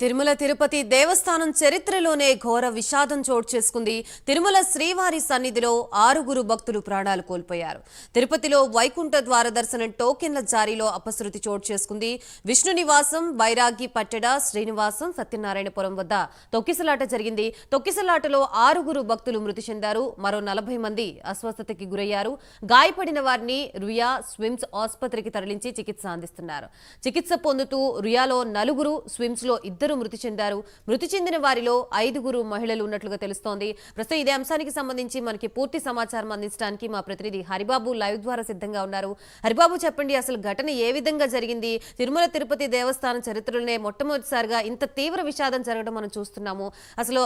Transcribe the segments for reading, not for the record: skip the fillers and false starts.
తిరుమల తిరుపతి దేవస్థానం చరిత్రలోనే ఘోర విషాదం చోటు చేసుకుంది. తిరుమల శ్రీవారి సన్నిధిలో 6 భక్తులు ప్రాణాలు కోల్పోయారు. తిరుపతిలో వైకుంఠ ద్వార దర్శనం టోకెన్ల జారీలో అపశృతి చోటు చేసుకుంది. విష్ణు నివాసం, బైరాగి పట్టెడ, శ్రీనివాసం, సత్యనారాయణపురం వద్ద తొక్కిసలాట జరిగింది. తొక్కిసలాటలో 6 భక్తులు మృతి చెందారు. మరో 40 మంది అస్వస్థతకి గురయ్యారు. గాయపడిన వారిని రుయా స్విమ్స్ ఆసుపత్రికి తరలించి చికిత్స అందిస్తున్నారు. చికిత్స పొందుతూ రుయాలో 4, స్విమ్స్ లో 2 మృతి చెందారు. మృతి చెందిన వారిలో 5 మహిళలు ఉన్నట్లుగా తెలుస్తోంది. ప్రస్తుతం ఇదే అంశానికి సంబంధించి మనకి పూర్తి సమాచారం అందించడానికి మా ప్రతినిధి హరిబాబు లైవ్ ద్వారా సిద్ధంగా ఉన్నారు. హరిబాబు, చెప్పండి, అసలు ఘటన ఏ విధంగా జరిగింది? తిరుమల తిరుపతి దేవస్థానం చరిత్రలోనే మొట్టమొదటిసారిగా ఇంత తీవ్ర విషాదం జరగడం మనం చూస్తున్నాము. అసలు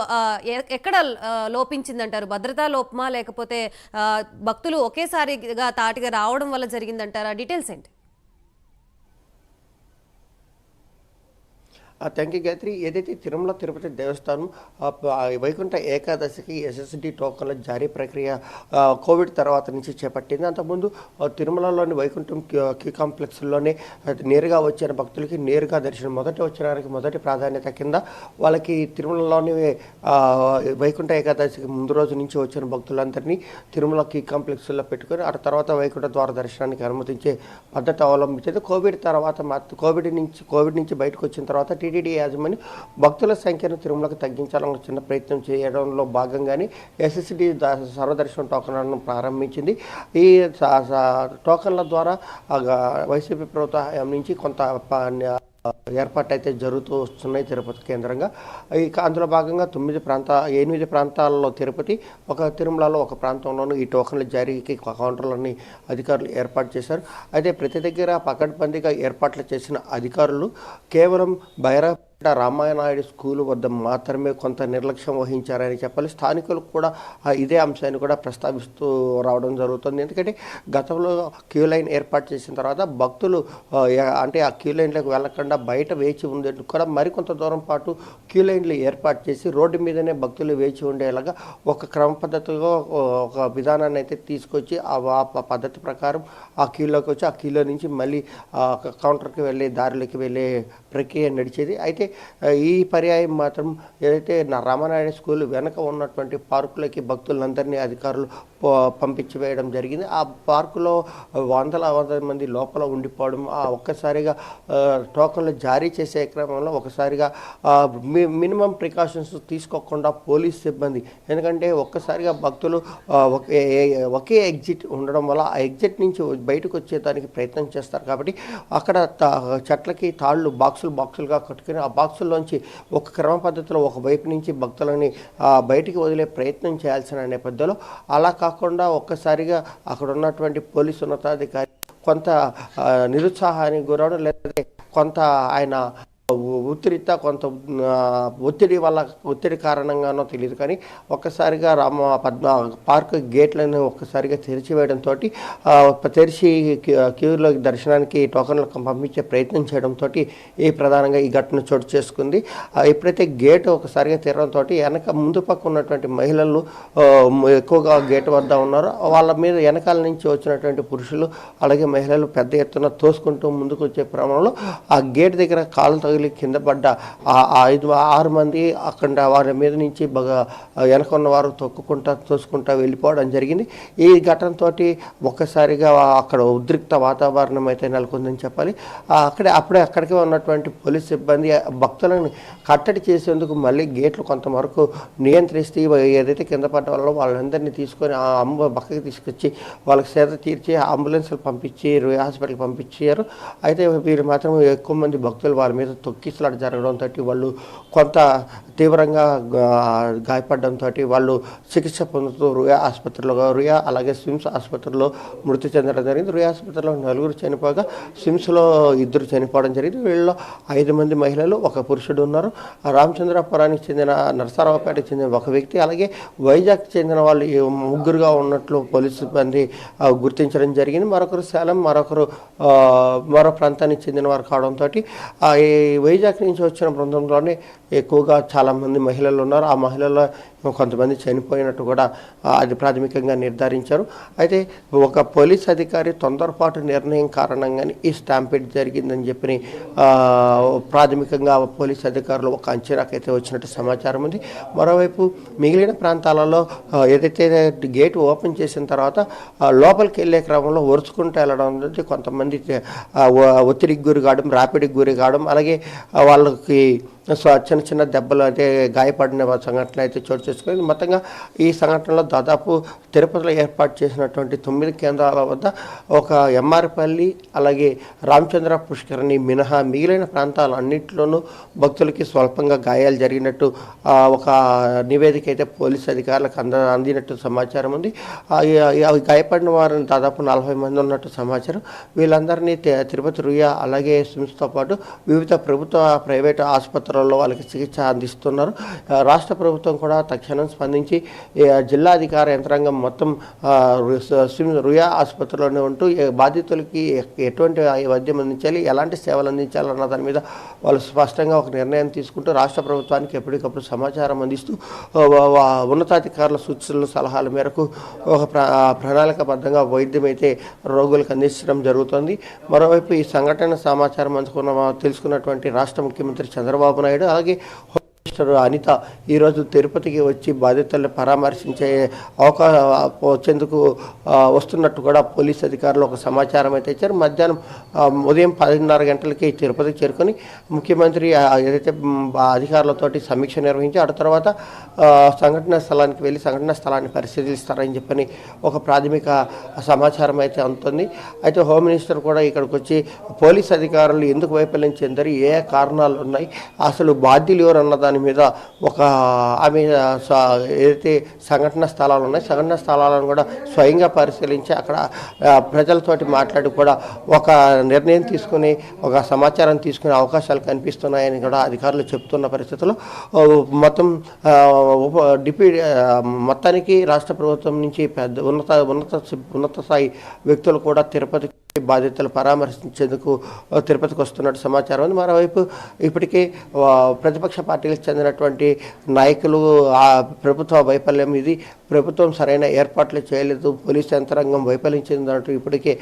ఎక్కడ లోపించిందంటారు? భద్రతా లోపమా, లేకపోతే భక్తులు ఒకేసారిగా తాటిగా రావడం వల్ల జరిగిందంటారా? డీటెయిల్స్ ఏంటి? Thank you Gayatri. ఏదైతే తిరుమల తిరుపతి దేవస్థానం వైకుంఠ ఏకాదశికి ఎస్ఎస్డి టోకన్ల జారీ ప్రక్రియ కోవిడ్ తర్వాత నుంచి చేపట్టింది. అంతకుముందు తిరుమలలోని వైకుంఠం క్యూ కాంప్లెక్స్లోనే నేరుగా వచ్చిన భక్తులకి నేరుగా దర్శనం మొదటి వచ్చినానికి మొదటి ప్రాధాన్యత కింద వాళ్ళకి తిరుమలలోని వైకుంఠ ఏకాదశికి ముందు రోజు నుంచి వచ్చిన భక్తులందరినీ తిరుమల క్యూ కాంప్లెక్స్లో పెట్టుకొని ఆ తర్వాత వైకుంఠ ద్వార దర్శనానికి అనుమతించే పద్ధతి అవలంబించేది. కోవిడ్ నుంచి బయటకు వచ్చిన తర్వాత టీటీడీ యాజమాన్యం భక్తుల సంఖ్యను తిరుమలకు తగ్గించాలని చిన్న ప్రయత్నం చేయడంలో భాగంగానే ఎస్ఎస్డి సర్వదర్శనం టోకన్లను ప్రారంభించింది. ఈ టోకన్ల ద్వారా వైసీపీ ప్రభుత్వం నుంచి కొంత ఏర్పాటు అయితే జరుగుతూ వస్తున్నాయి తిరుపతి కేంద్రంగా. ఇక అందులో భాగంగా 8 ప్రాంతాలలో తిరుపతి, ఒక తిరుమలలో ఒక ప్రాంతంలోనూ ఈ టోకన్ల జారీకి కౌంటర్లని అధికారులు ఏర్పాటు చేశారు. అయితే ప్రతి దగ్గర పకడ్బందీగా ఏర్పాట్లు చేసిన అధికారులు కేవలం రామానాయుడు స్కూల్ వద్ద మాత్రమే కొంత నిర్లక్ష్యం వహించారని చెప్పాలి. స్థానికులు కూడా ఇదే అంశాన్ని కూడా ప్రస్తావిస్తూ రావడం జరుగుతుంది. ఎందుకంటే గతంలో క్యూ లైన్ ఏర్పాటు చేసిన తర్వాత భక్తులు అంటే ఆ క్యూ లైన్లోకి వెళ్లకుండా బయట వేచి ఉండేందుకు కూడా మరికొంత దూరం పాటు క్యూ లైన్లు ఏర్పాటు చేసి రోడ్డు మీదనే భక్తులు వేచి ఉండేలాగా ఒక క్రమ పద్ధతిగా ఒక విధానాన్ని అయితే తీసుకొచ్చి ఆ పద్ధతి ప్రకారం ఆ క్యూలోకి వచ్చి ఆ క్యూలో నుంచి మళ్ళీ కౌంటర్కి వెళ్ళే దారిలోకి వెళ్ళే ప్రక్రియ నడిచేది. అయితే ఈ పర్యాయం మాత్రం ఏదైతే రామానాయుడు స్కూల్ వెనక ఉన్నటువంటి పార్కులకి భక్తులందరినీ అధికారులు పంపించి వేయడం జరిగింది. ఆ పార్కులో వందల మంది లోపల ఉండిపోవడం, ఒక్కసారిగా టోకన్లు జారీ చేసే క్రమంలో ఒకసారిగా మినిమం ప్రికాషన్స్ తీసుకోకుండా పోలీస్ సిబ్బంది, ఎందుకంటే ఒక్కసారిగా భక్తులు ఒకే ఎగ్జిట్ ఉండడం వల్ల ఆ ఎగ్జిట్ నుంచి బయటకు వచ్చేదానికి ప్రయత్నం చేస్తారు. కాబట్టి అక్కడ చెట్లకి తాళ్ళు బాక్సులుగా కట్టుకుని ఆ బాక్సుల్లోంచి ఒక క్రమ పద్ధతిలో ఒక వైపు నుంచి భక్తులని బయటికి వదిలే ప్రయత్నం చేయాల్సిన నేపథ్యంలో అలా కాకుండా ఒక్కసారిగా అక్కడ ఉన్నటువంటి పోలీసు ఉన్నతాధికారి కొంత నిరుత్సాహానికి గురవడం, లేకపోతే కొంత ఆయన కొంత ఒత్తిడి కారణంగానో తెలియదు కానీ ఒక్కసారిగా పార్క్ గేట్లను ఒక్కసారిగా తెరిచివేయడంతో తెరిచి క్యూలో దర్శనానికి టోకన్లు పంపించే ప్రయత్నం చేయడంతో ప్రధానంగా ఈ ఘటన చోటు చేసుకుంది. ఎప్పుడైతే గేట్ ఒకసారిగా తెరవడంతో వెనక ముందు పక్క ఉన్నటువంటి మహిళలు ఎక్కువగా గేట్ వద్ద ఉన్నారో వాళ్ళ మీద వెనకాల నుంచి వచ్చినటువంటి పురుషులు అలాగే మహిళలు పెద్ద ఎత్తున తోసుకుంటూ ముందుకు వచ్చే క్రమంలో ఆ గేట్ దగ్గర కాలు కింద పడ్డ 6 మంది అక్కడ వారి మీద నుంచి బాగా వెనకున్న వారు తోసుకుంటా వెళ్ళిపోవడం జరిగింది. ఈ ఘటనతో ఒక్కసారిగా అక్కడ ఉద్రిక్త వాతావరణం అయితే నెలకొందని చెప్పాలి. అక్కడికే ఉన్నటువంటి పోలీస్ సిబ్బంది భక్తులను కట్టడి చేసేందుకు మళ్ళీ గేట్లు కొంతవరకు నియంత్రిస్తే ఏదైతే కింద పడ్డ వాళ్ళో వాళ్ళందరినీ తీసుకొని పక్కకి తీసుకొచ్చి వాళ్ళకి సేద తీర్చి అంబులెన్స్లు పంపించి హాస్పిటల్కి పంపించారు. అయితే వీరు మాత్రం ఎక్కువ మంది భక్తులు వారి మీద తొక్కిసలాట జరగడంతో వాళ్ళు కొంత తీవ్రంగా గాయపడడంతో వాళ్ళు చికిత్స పొందుతూ రుయా అలాగే స్విమ్స్ ఆసుపత్రిలో మృతి చెందడం జరిగింది. రుయా ఆసుపత్రిలో 4 చనిపోగా స్విమ్స్లో 2 చనిపోవడం జరిగింది. వీళ్ళలో 5 మంది మహిళలు, ఒక పురుషుడు ఉన్నారు. రామచంద్రపురానికి చెందిన నరసరావుపేటకు చెందిన ఒక వ్యక్తి అలాగే వైజాగ్కి చెందిన వాళ్ళు 3 ఉన్నట్లు పోలీసు సిబ్బంది గుర్తించడం జరిగింది. మరొకరు సేలం, మరొకరు మరో ప్రాంతానికి చెందిన వారు కావడంతో వైజాగ్ నుంచి వచ్చిన బృందంలోనే ఎక్కువగా చాలామంది మహిళలు ఉన్నారు. ఆ మహిళల్లో కొంతమంది చనిపోయినట్టు కూడా అది ప్రాథమికంగా నిర్ధారించారు. అయితే ఒక పోలీస్ అధికారి తొందరపాటు నిర్ణయం కారణంగానే ఈ స్టాంపీడ్ జరిగిందని చెప్పి ప్రాథమికంగా పోలీస్ అధికారులు ఒక అంచనాకైతే వచ్చినట్టు సమాచారం ఉంది. మరోవైపు మిగిలిన ప్రాంతాలలో ఏదైతే గేట్ ఓపెన్ చేసిన తర్వాత లోపలికి వెళ్ళే క్రమంలో ఒరుచుకుంటూ వెళ్ళడం అనేది కొంతమంది ఒత్తిడికి గురి కావడం, ర్యాపిడ్కి గురి కావడం, అలాగే వాళ్ళకి చిన్న చిన్న దెబ్బలు అంటే గాయపడిన సంఘటనలు అయితే చోటు చేసుకుంది. మొత్తంగా ఈ సంఘటనలో దాదాపు తిరుపతిలో ఏర్పాటు చేసినటువంటి 9 కేంద్రాల వద్ద ఒక ఎంఆర్పల్లి అలాగే రామచంద్ర పుష్కరిణి మినహా మిగిలిన ప్రాంతాలన్నింటిలోనూ భక్తులకి స్వల్పంగా గాయాలు జరిగినట్టు ఒక నివేదిక అయితే పోలీసు అధికారులకు అందినట్టు సమాచారం ఉంది. గాయపడిన వారిని దాదాపు 40 మంది ఉన్నట్టు సమాచారం. వీళ్ళందరినీ తిరుపతి రుయా అలాగే స్విమ్స్తో పాటు వివిధ ప్రభుత్వ ప్రైవేటు ఆసుపత్రులు వాళ్ళకి చికిత్స అందిస్తున్నారు. రాష్ట్ర ప్రభుత్వం కూడా తక్షణం స్పందించి జిల్లా అధికార యంత్రాంగం మొత్తం రుయా ఆసుపత్రిలోనే ఉంటూ బాధితులకి ఎటువంటి వైద్యం అందించాలి, ఎలాంటి సేవలు అందించాలన్న దాని మీద వాళ్ళు స్పష్టంగా ఒక నిర్ణయం తీసుకుంటూ రాష్ట్ర ప్రభుత్వానికి ఎప్పటికప్పుడు సమాచారం అందిస్తూ ఉన్నతాధికారుల సూచనలు సలహాల మేరకు ఒక ప్రణాళికాబద్ధంగా వైద్యం అయితే రోగులకు అందించడం జరుగుతుంది. మరోవైపు ఈ సంఘటన సమాచారం తెలుసుకున్నటువంటి రాష్ట్ర ముఖ్యమంత్రి చంద్రబాబు నాయుడు అలాగే మినిస్టర్ అనిత ఈరోజు తిరుపతికి వచ్చి బాధితులను పరామర్శించే వచ్చేందుకు వస్తున్నట్టు కూడా పోలీస్ అధికారులు ఒక సమాచారం అయితే ఇచ్చారు. మధ్యాహ్నం ఉదయం 10:30 గంటలకి తిరుపతికి చేరుకొని ముఖ్యమంత్రి ఏదైతే అధికారులతోటి సమీక్ష నిర్వహించి ఆ తర్వాత సంఘటనా స్థలానికి వెళ్ళి సంఘటనా స్థలాన్ని పరిశీలిస్తారని చెప్పని ఒక ప్రాథమిక సమాచారం అయితే అందుతుంది. అయితే హోమ్ మినిస్టర్ కూడా ఇక్కడికి వచ్చి పోలీస్ అధికారులు ఎందుకు వైఫల్యం చెందారు, ఏ కారణాలు ఉన్నాయి, అసలు బాధ్యులు ఎవరు అన్న దాని మీద ఒక ఆమె ఏదైతే సంఘటన స్థలాలు ఉన్నాయి సంఘటన స్థలాలను కూడా స్వయంగా పరిశీలించి అక్కడ ప్రజలతోటి మాట్లాడి కూడా ఒక నిర్ణయం తీసుకుని ఒక సమాచారం తీసుకునే అవకాశాలు కనిపిస్తున్నాయని కూడా అధికారులు చెప్తున్న పరిస్థితుల్లో మొత్తం మొత్తానికి రాష్ట్ర ప్రభుత్వం నుంచి పెద్ద ఉన్నత స్థాయి వ్యక్తులు కూడా తిరుపతి బాధితులు పరామర్శించేందుకు తిరుపతికి వస్తున్నట్టు సమాచారం ఉంది. మరోవైపు ఇప్పటికే ప్రతిపక్ష పార్టీలకు చెందినటువంటి నాయకులు ప్రభుత్వ వైఫల్యం ఇది, ప్రభుత్వం సరైన ఏర్పాట్లు చేయలేదు, పోలీసు యంత్రాంగం వైఫల్యం చెందినట్టు ఇప్పటికే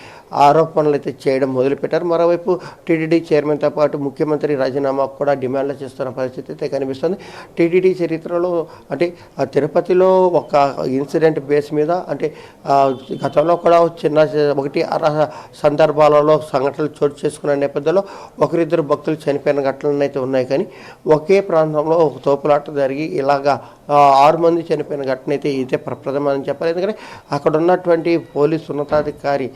ఆరోపణలు అయితే చేయడం మొదలుపెట్టారు. మరోవైపు టీటీడీ చైర్మన్తో పాటు ముఖ్యమంత్రి రాజీనామాకు కూడా డిమాండ్లు చేస్తున్న పరిస్థితి అయితే కనిపిస్తుంది. టీటీడీ చరిత్రలో అంటే తిరుపతిలో ఒక ఇన్సిడెంట్ బేస్ మీద అంటే గతంలో కూడా ఒకటి సందర్భాలలో సంఘటనలు చోటు చేసుకున్న నేపథ్యంలో ఒకరిద్దరు భక్తులు చనిపోయిన ఘటనలు అయితే ఉన్నాయి. కానీ ఒకే ప్రాంతంలో ఒక తోపులాట జరిగి ఇలాగా 6 మంది చనిపోయిన ఘటన అయితే ఇదే ప్రప్రథమని చెప్పాలి. ఎందుకంటే అక్కడ ఉన్నటువంటి పోలీసు ఉన్నతాధికారి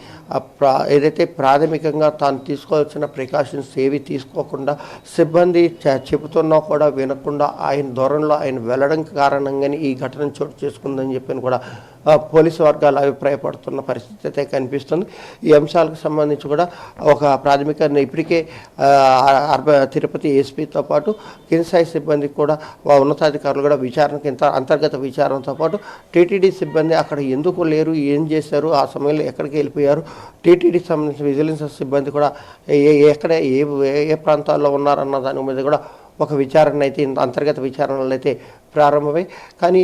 ఏదైతే ప్రాథమికంగా తాను తీసుకోవాల్సిన ప్రికాషన్స్ ఏవి తీసుకోకుండా సిబ్బంది చెబుతున్నా కూడా వినకుండా ఆయన ధోరణిలో ఆయన వెళ్ళడం కారణంగానే ఈ ఘటన చోటు చేసుకుందని చెప్పని కూడా పోలీసు వర్గాలు అభిప్రాయపడుతున్న పరిస్థితి అయితే కనిపిస్తుంది. ఈ అంశాలకు సంబంధించి కూడా ఒక ప్రాథమిక ఇప్పటికే తిరుపతి ఎస్పీతో పాటు కింది సిబ్బందికి కూడా ఉన్నతాధికారులు కూడా విచారణకి అంతర్గత విచారణతో పాటు టీటీడీ సిబ్బంది అక్కడ ఎందుకు లేరు, ఏం చేశారు, ఆ సమయంలో ఎక్కడికి వెళ్ళిపోయారు, టీటీడీ సంబంధించిన విజిలెన్స్ సిబ్బంది కూడా ఎక్కడ ఏ ప్రాంతాల్లో ఉన్నారన్న దాని మీద కూడా ఒక విచారణ అయితే అంతర్గత విచారణలు అయితే ప్రారంభమై కానీ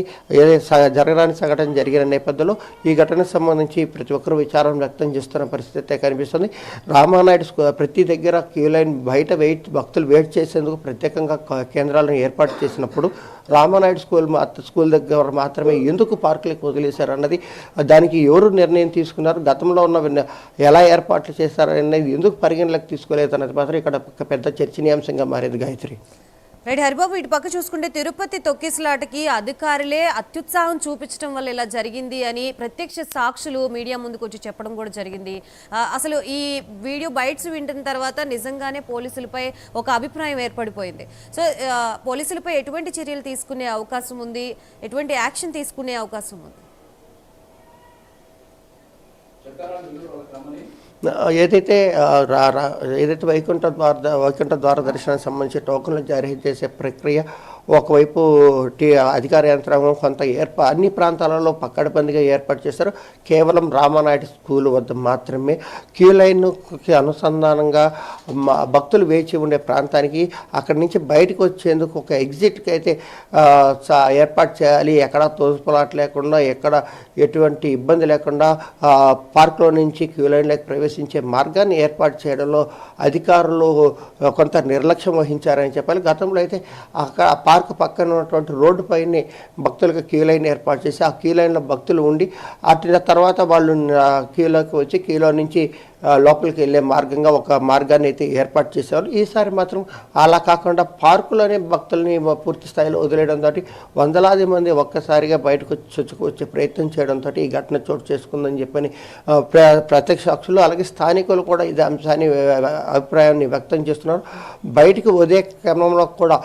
జరగరాని సంఘటన జరిగిన నేపథ్యంలో ఈ ఘటనకు సంబంధించి ప్రతి ఒక్కరూ విచారం వ్యక్తం చేస్తున్న పరిస్థితి అయితే కనిపిస్తుంది. రామానాయుడు ప్రతి దగ్గర క్యూ లైన్ బయట భక్తులు వెయిట్ చేసేందుకు ప్రత్యేకంగా కేంద్రాలను ఏర్పాటు చేసినప్పుడు రామానాయుడు స్కూల్ దగ్గర మాత్రమే ఎందుకు పార్కులకు వదిలేశారు అన్నది, దానికి ఎవరు నిర్ణయం తీసుకున్నారు, గతంలో ఉన్న ఎలా ఏర్పాట్లు చేశారనేది ఎందుకు పరిగణలోకి తీసుకోలేదు అన్నది మాత్రం ఇక్కడ పెద్ద చర్చనీయాంశంగా మారింది. గాయత్రి. రైట్ హరిబాబు, ఇటు పక్క చూసుకుంటే తిరుపతి తొక్కిసలాటకి అధికారులే అత్యుత్సాహం చూపించడం వల్ల ఇలా జరిగింది అని ప్రత్యక్ష సాక్షులు మీడియా ముందుకు వచ్చి చెప్పడం కూడా జరిగింది. అసలు ఈ వీడియో బైట్స్ వింటున్న తర్వాత నిజంగానే పోలీసులపై ఒక అభిప్రాయం ఏర్పడిపోయింది. సో పోలీసులపై ఎటువంటి చర్యలు తీసుకునే అవకాశం ఉంది, ఎటువంటి యాక్షన్ తీసుకునే అవకాశం ఉంది? ఏదైతే వైకుంఠ ద్వార దర్శనానికి సంబంధించి టోకన్లు జారీ చేసే ప్రక్రియ ఒకవైపు అధికార యంత్రాంగం కొంత అన్ని ప్రాంతాలలో పక్కడబందిగా ఏర్పాటు చేశారు. కేవలం రామానాయుడు స్కూల్ వద్ద మాత్రమే క్యూ లైన్కి అనుసంధానంగా భక్తులు వేచి ఉండే ప్రాంతానికి అక్కడి నుంచి బయటకు వచ్చేందుకు ఒక ఎగ్జిట్కి అయితే ఏర్పాటు చేయాలి. ఎక్కడ తోసుపులాట లేకుండా, ఎక్కడ ఎటువంటి ఇబ్బంది లేకుండా పార్కులో నుంచి క్యూ లైన్లోకి ప్రవేశించే మార్గాన్ని ఏర్పాటు చేయడంలో అధికారులు కొంత నిర్లక్ష్యం వహించారని చెప్పాలి. గతంలో అయితే అక్కడ పార్క్ పక్కన ఉన్నటువంటి రోడ్డు పైనే భక్తులకు క్యూ లైన్ ఏర్పాటు చేసి ఆ క్యూ లైన్లో భక్తులు ఉండి అటు తర్వాత వాళ్ళు క్యూలోకి వచ్చి క్యూలో నుంచి లోపలికి వెళ్ళే మార్గంగా ఒక మార్గాన్ని అయితే ఏర్పాటు చేసేవారు. ఈసారి మాత్రం అలా కాకుండా పార్కులోనే భక్తుల్ని పూర్తి స్థాయిలో వదిలేయడంతో వందలాది మంది ఒక్కసారిగా బయటకు వచ్చే ప్రయత్నం చేయడంతో ఈ ఘటన చోటు చేసుకుందని చెప్పని ప్రత్యక్ష సాక్షులు అలాగే స్థానికులు కూడా ఇది అంశాన్ని అభిప్రాయాన్ని వ్యక్తం చేస్తున్నారు. బయటికి వదిలే క్రమంలో కూడా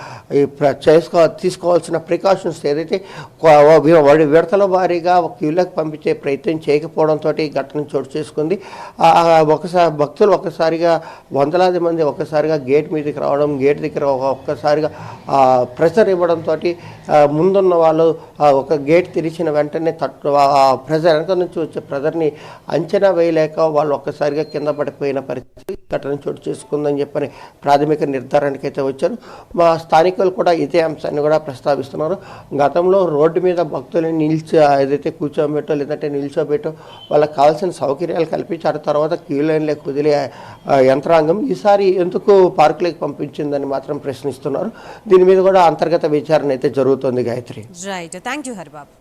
తీసుకోవాల్సిన ప్రికాషన్స్ ఏదైతే విడతల వారీగా క్యూలకు పంపించే ప్రయత్నం చేయకపోవడంతో ఈ ఘటన చోటు చేసుకుంది. భక్తులు ఒక్కసారిగా వందలాది మంది ఒక్కసారిగా గేట్ మీదకి రావడం, గేట్ దగ్గర ఒక్కసారిగా ప్రెషర్ ఇవ్వడంతో ముందున్న వాళ్ళు ఒక గేట్ తెరిచిన వెంటనే ప్రెజర్ వెనక నుంచి వచ్చే ప్రెజర్ని అంచనా వేయలేక వాళ్ళు ఒక్కసారిగా కింద పడిపోయిన పరిస్థితి ఘటన చోటు చేసుకుందని చెప్పని ప్రాథమిక నిర్ధారణకి అయితే వచ్చారు. మా స్థానికులు కూడా ఇదే అంశాన్ని కూడా ప్రస్తావిస్తున్నారు. గతంలో రోడ్డు మీద భక్తులని ఏదైతే కూర్చోబెట్టో లేదంటే నిల్చోబెట్టో వాళ్ళకి కావాల్సిన సౌకర్యాలు కల్పించారు. తర్వాత క్యూ లైన్లోకి వదిలే యంత్రాంగం ఈసారి ఎందుకు పార్కులోకి పంపించిందని మాత్రం ప్రశ్నిస్తున్నారు. దీని మీద కూడా అంతర్గత విచారణ అయితే జరుగుతుంది. Gayatri. Right, thank you Haribabu.